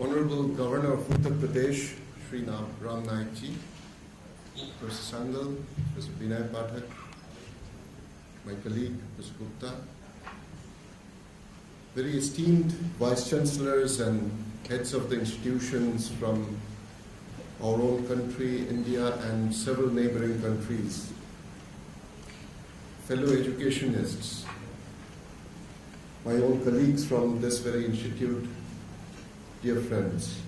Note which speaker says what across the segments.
Speaker 1: Honorable Governor of Uttar Pradesh, Shri Ram Naik Ji, Professor Sangal, Professor Vinay Pathak, my colleague, Mr. Gupta, very esteemed Vice Chancellors and heads of the institutions from our own country, India, and several neighboring countries, fellow educationists, my own colleagues from this very institute, dear friends.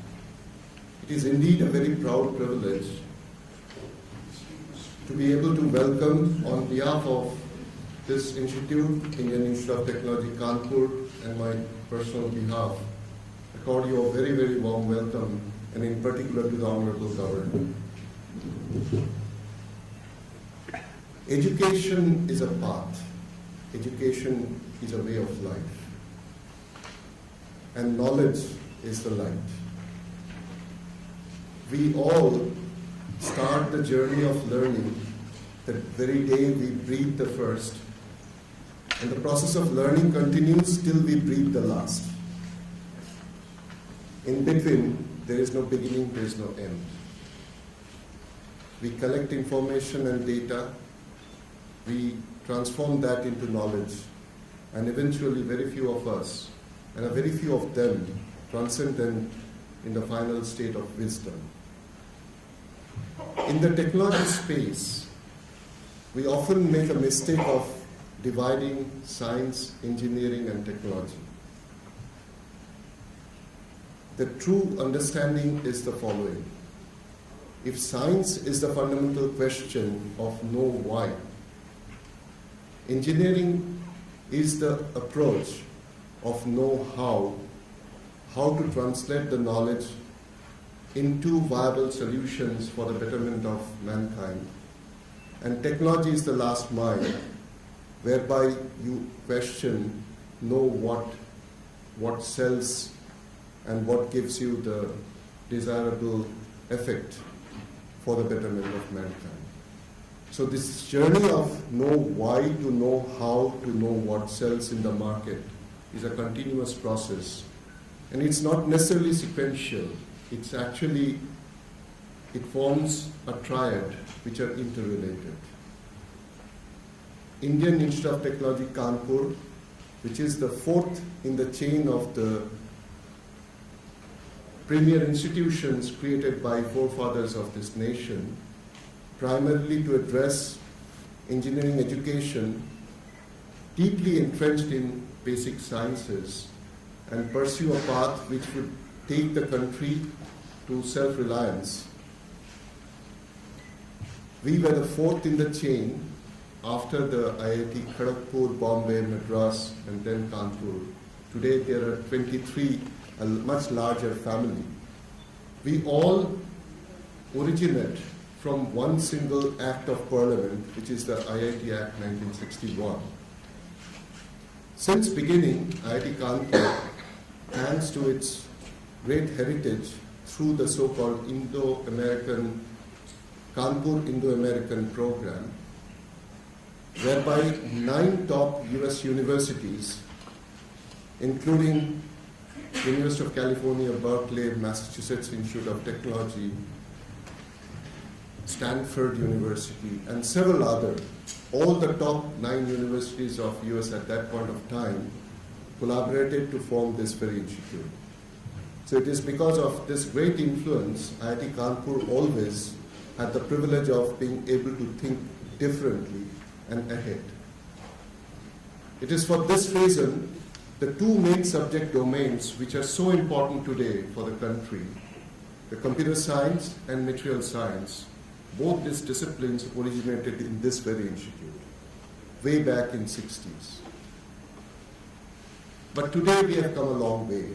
Speaker 1: It is indeed a very proud privilege to be able to welcome on behalf of this institute, Indian Institute of Technology, Kanpur, and my personal behalf, accord you a very, very warm welcome, and in particular to the Honorable Governor. Education is a path. Education is a way of life. And knowledge is the light. We all start the journey of learning the very day we breathe the first, and the process of learning continues till we breathe the last. In between, there is no beginning, there is no end. We collect information and data, we transform that into knowledge, and eventually very few of us, and a very few of them, transcendent in the final state of wisdom. In the technology space, we often make a mistake of dividing science, engineering, and technology. The true understanding is the following. If science is the fundamental question of know why, engineering is the approach of know how to translate the knowledge into viable solutions for the betterment of mankind. And technology is the last mile, whereby you question, know what sells and what gives you the desirable effect for the betterment of mankind. So this journey of know why to know how to know what sells in the market is a continuous process. And it's not necessarily sequential. It's actually, it forms a triad which are interrelated. Indian Institute of Technology, Kanpur, which is the fourth in the chain of the premier institutions created by forefathers of this nation, primarily to address engineering education, deeply entrenched in basic sciences, and pursue a path which would take the country to self-reliance. We were the fourth in the chain after the IIT Kharagpur, Bombay, Madras, and then Kanpur. Today there are 23, a much larger family. We all originate from one single act of parliament, which is the IIT Act 1961. Since beginning, IIT Kanpur, thanks to its great heritage through the so-called Kanpur Indo-American program, whereby 9 top US universities, including University of California, Berkeley, Massachusetts Institute of Technology, Stanford University, and several other, all the top 9 universities of US at that point of time, collaborated to form this very institute. So it is because of this great influence, IIT Kanpur always had the privilege of being able to think differently and ahead. It is for this reason the two main subject domains which are so important today for the country, the computer science and material science, both these disciplines originated in this very institute, way back in 60s. But today we have come a long way.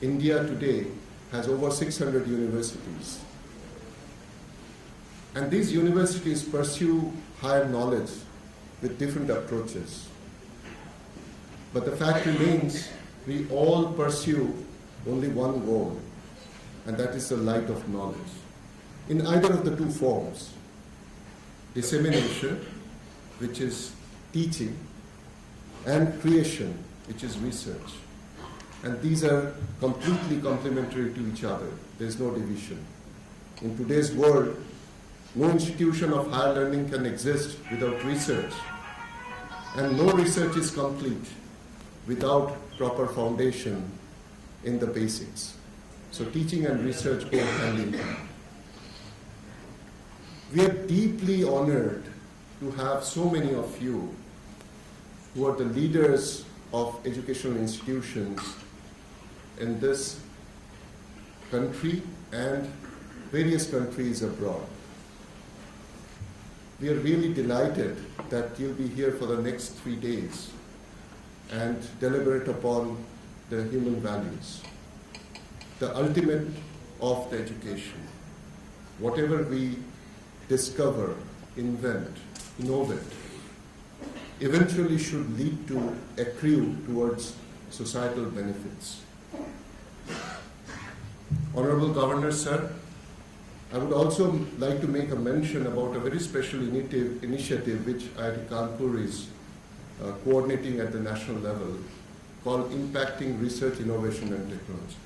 Speaker 1: India today has over 600 universities. And these universities pursue higher knowledge with different approaches. But the fact remains, we all pursue only one goal, and that is the light of knowledge. In either of the two forms, dissemination, which is teaching, and creation, which is research. And these are completely complementary to each other. There's no division. In today's world, no institution of higher learning can exist without research. And no research is complete without proper foundation in the basics. So teaching and research go hand in hand. We are deeply honored to have so many of you who are the leaders of educational institutions in this country and various countries abroad. We are really delighted that you'll be here for the next 3 days and deliberate upon the human values, the ultimate of the education. Whatever we discover, invent, innovate, eventually should lead to accrue towards societal benefits. Honorable Governor, sir, I would also like to make a mention about a very special initiative which IIT Kanpur is coordinating at the national level, called Impacting Research, Innovation and Technology.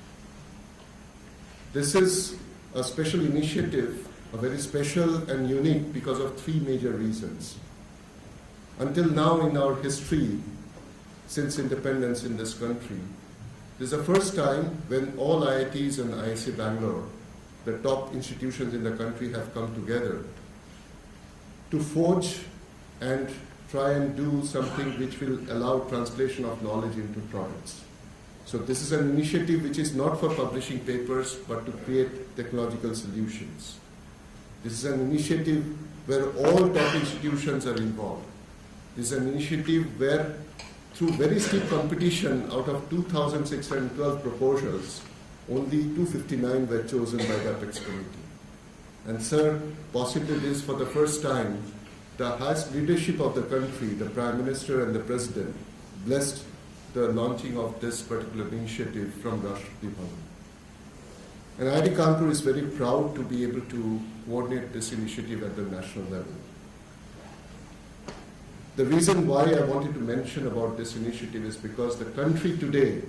Speaker 1: This is a special initiative, a very special and unique because of 3 major reasons. Until now in our history, since independence in this country, this is the first time when all IITs and IISc Bangalore, the top institutions in the country, have come together to forge and try and do something which will allow translation of knowledge into products. So this is an initiative which is not for publishing papers, but to create technological solutions. This is an initiative where all top institutions are involved. This is an initiative where, through very steep competition, out of 2,612 proposals, only 259 were chosen by the Apex Committee. And sir, possibly this for the first time, the highest leadership of the country, the Prime Minister and the President, blessed the launching of this particular initiative from Rashtrapati Bhavan. And IIT Kanpur is very proud to be able to coordinate this initiative at the national level. The reason why I wanted to mention about this initiative is because the country today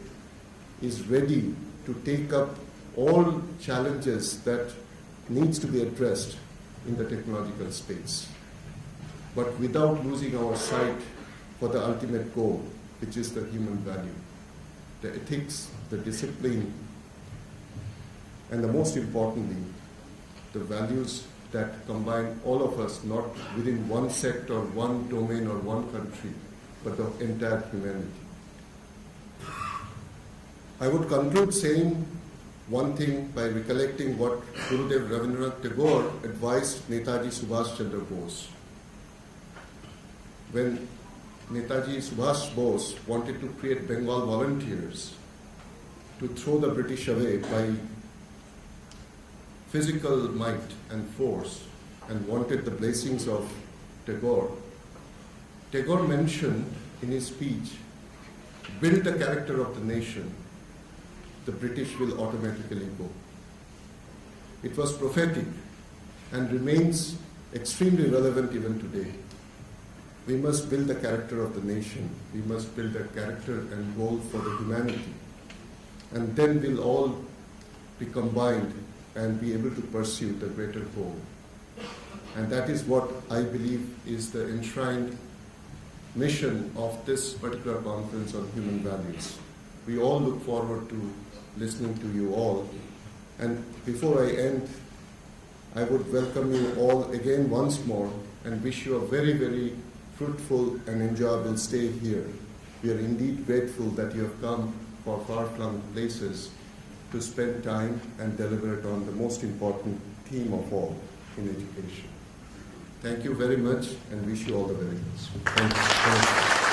Speaker 1: is ready to take up all challenges that needs to be addressed in the technological space, but without losing our sight for the ultimate goal, which is the human value, the ethics, the discipline, and the most importantly, the values that combine all of us, not within one sect or one domain or one country, but the entire humanity. I would conclude saying one thing by recollecting what Gurudev Rabindranath Tagore advised Netaji Subhash Chandra Bose. When Netaji Subhash Bose wanted to create Bengal volunteers to throw the British away by physical might and force, and wanted the blessings of Tagore, Tagore mentioned in his speech, build the character of the nation, the British will automatically go. It was prophetic and remains extremely relevant even today. We must build the character of the nation. We must build a character and goal for the humanity. And then we'll all be combined and be able to pursue the greater goal. And that is what I believe is the enshrined mission of this particular conference on human values. We all look forward to listening to you all. And before I end, I would welcome you all again once more and wish you a very, very fruitful and enjoyable stay here. We are indeed grateful that you have come for far-flung places to spend time and deliberate on the most important theme of all in education. Thank you very much and wish you all the very best. Thank you.